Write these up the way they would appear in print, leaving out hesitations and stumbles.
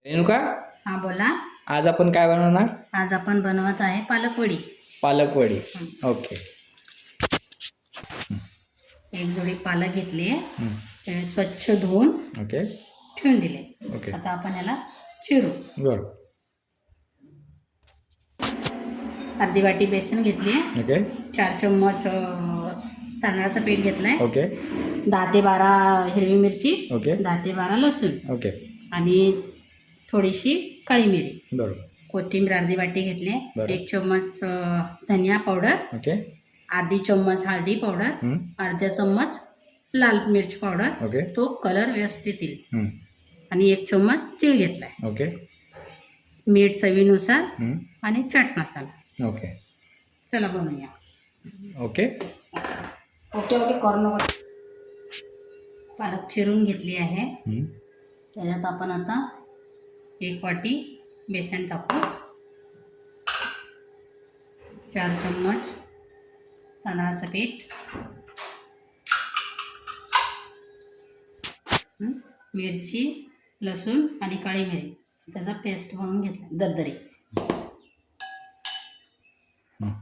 रेणुका, हा बोला. आज आपण काय बनवणार? आज आपण बनवत आहे पालक वडी. पालक वडी. ओके. एक जोडी पालक घेतली, हं. ते स्वच्छ धुवून ओके. ठेवून दिले. ओके. आता आपण याला चिरू. बरोबर. अर्धी वाटी बेसन घेतली, ओके. 4 चम्मच तांदळाचं पीठ घेतलंय, ओके. 10 ते 12 हिरवी मिरची, ओके. 10 ते 12 लसूण ओके. आणि थोडीशी काळी मिरी, बरोबर. कोथिंबीर अर्धी वाटी घेतली, बरं. 1 चम्मच धनिया पावडर, ओके. अर्धी चम्मच हळदी पावडर, हं. अर्धा चम्मच लाल मिर्च पावडर, ओके. तो कलर व्यवस्थित येईल, हं. आणि 1 चम्मच तीळ घेतलाय, ओके. मीठ चवीनुसार हं. आणि चाट मसाला. ओके. चला बनवूया. ओके. ओके ओके करू नको. पालक चिरून घेतली आहे, हं. त्याच्यात आपण आता 1 वाटी बेसन टाकू, 4 चम्मच तांदळाचं पीठ, मिरची, लसूण आणि काळी मिरी त्याचा पेस्ट बनवून घेतला दरदरी, हं.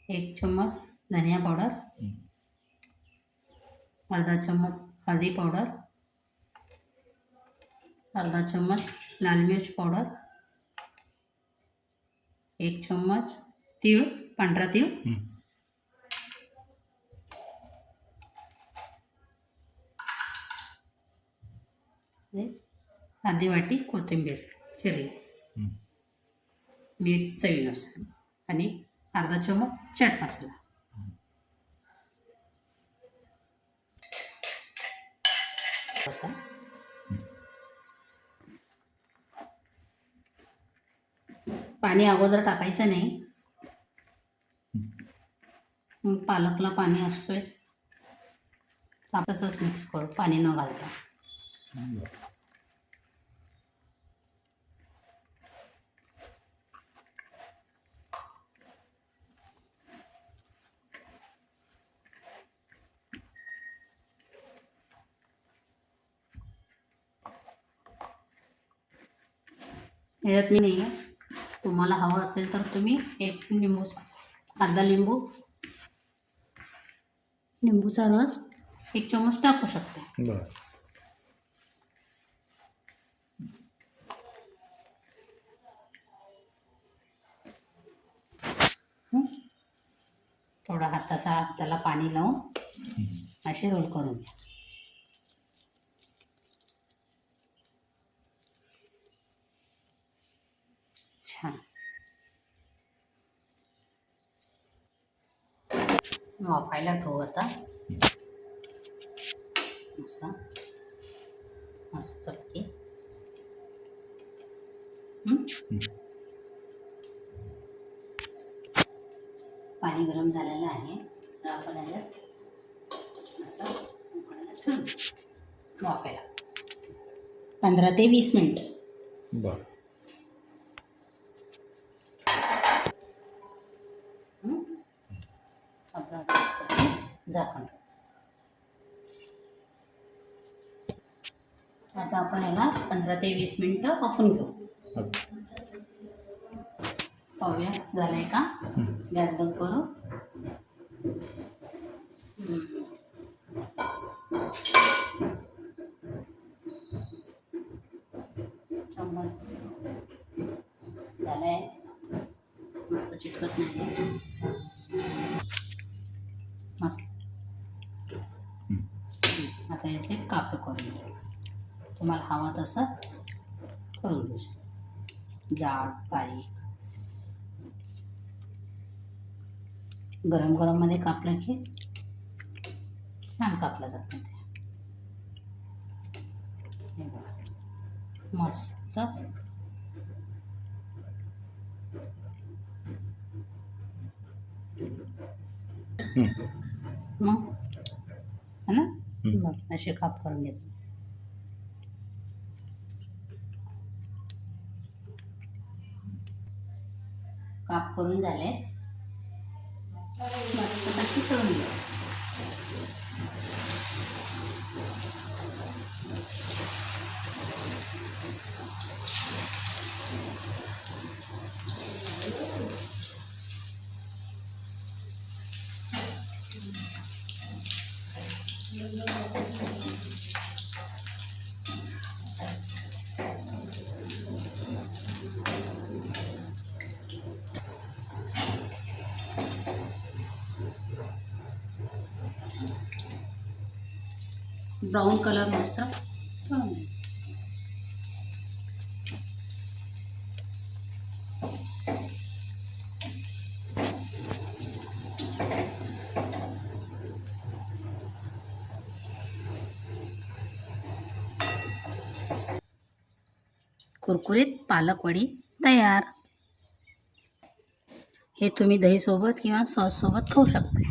1 चम्मच धनिया पावडर, हं. अर्धा चम्मच हळदी पावडर, अर्धा चम्मच लाल मिर्च पावडर, 1 चम्मच तीळ, पांढरा तीळ, हं. अर्धी वाटी कोथिंबीर चिरली, हं. मीठ चवीनुसार आणि अर्धा चम्मच चाट मसाला. आता पाणी अगोदर टाकायचं नाही, मग पालकला पाणी असतोच, तसंच मिक्स करू पाणी न घालता. ह्याच्यात मी नाही आहे, तुम्हाला हवं असेल तर तुम्ही अर्धा लिंबूचा रस 1 चम्मच टाकू शकता. बरं. थोडा हाताला पाणी लावून असे रोल करून घ्या. छान. वाफायला ठेवू आता. असं मस्तपैकी. पाणी गरम झालेलं आहे, तर आपण याला असं उकळायला ठेवू वाफायला 15 ते 20 मिनिट. बरं. झाकण. आता आपण याला 15 ते 20 मिनिटं वाफवून घेऊ. पाहूया झालंय का. गॅस बंद करू. चम्मच झालंय, मस्त चिटकत नाही, मस्त. आता याचे काप करून घेऊ, तुम्हाला हवा तसं करून घेऊ शकता, जाड बारीक. गरम गरम मध्ये कापलं की छान कापलं जातं ते. मस्त. मग है ना, मग असे काप करून घेतो. काप करून झाले, मस्त तळून घ्या. ब्राऊन कलर मस्त तळून घ्यायचं. कुरकुरीत पालक वडी तयार. हे तुम्ही दहीसोबत किंवा सॉससोबत खाऊ शकता.